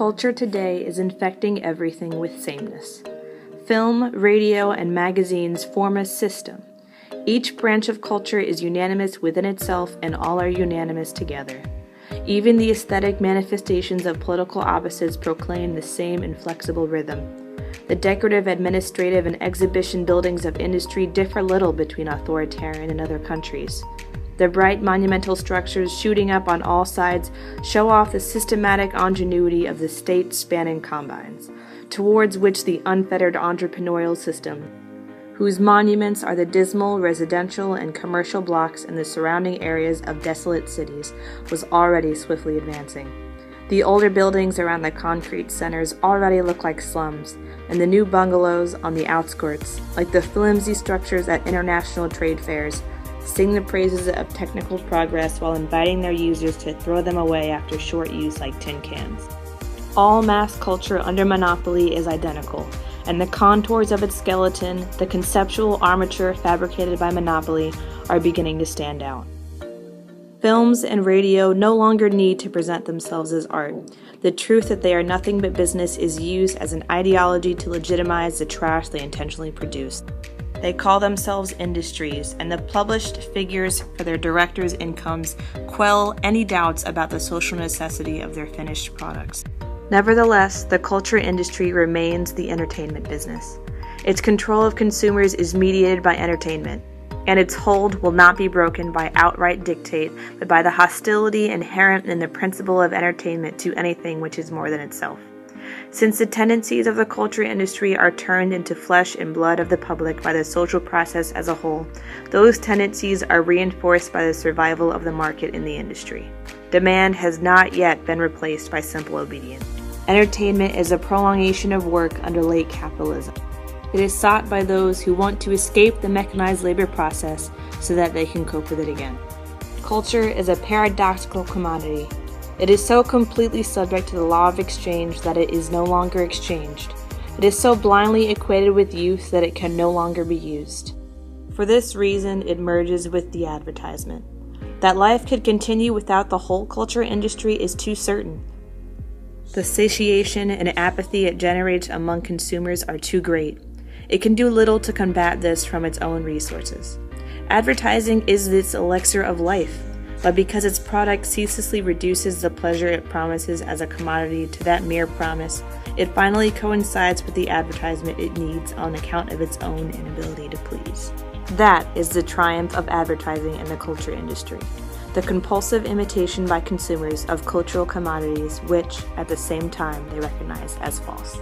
Culture today is infecting everything with sameness. Film, radio, and magazines form a system. Each branch of culture is unanimous within itself, and all are unanimous together. Even the aesthetic manifestations of political opposites proclaim the same inflexible rhythm. The decorative, administrative, and exhibition buildings of industry differ little between authoritarian and other countries. The bright monumental structures shooting up on all sides show off the systematic ingenuity of the state-spanning combines, towards which the unfettered entrepreneurial system, whose monuments are the dismal residential and commercial blocks in the surrounding areas of desolate cities, was already swiftly advancing. The older buildings around the concrete centers already look like slums, and the new bungalows on the outskirts, like the flimsy structures at international trade fairs, sing the praises of technical progress while inviting their users to throw them away after short use like tin cans. All mass culture under monopoly is identical, and the contours of its skeleton, the conceptual armature fabricated by monopoly, are beginning to stand out. Films and radio no longer need to present themselves as art. The truth that they are nothing but business is used as an ideology to legitimize the trash they intentionally produce. They call themselves industries, and the published figures for their directors' incomes quell any doubts about the social necessity of their finished products. Nevertheless, the culture industry remains the entertainment business. Its control of consumers is mediated by entertainment, and its hold will not be broken by outright dictate, but by the hostility inherent in the principle of entertainment to anything which is more than itself. Since the tendencies of the culture industry are turned into flesh and blood of the public by the social process as a whole, those tendencies are reinforced by the survival of the market in the industry. Demand has not yet been replaced by simple obedience. Entertainment is a prolongation of work under late capitalism. It is sought by those who want to escape the mechanized labor process so that they can cope with it again. Culture is a paradoxical commodity. It is so completely subject to the law of exchange that it is no longer exchanged. It is so blindly equated with use that it can no longer be used. For this reason, it merges with the advertisement. That life could continue without the whole culture industry is too certain. The satiation and apathy it generates among consumers are too great. It can do little to combat this from its own resources. Advertising is its elixir of life, but because its product ceaselessly reduces the pleasure it promises as a commodity to that mere promise, it finally coincides with the advertisement it needs on account of its own inability to please. That is the triumph of advertising in the culture industry, the compulsive imitation by consumers of cultural commodities which, at the same time, they recognize as false.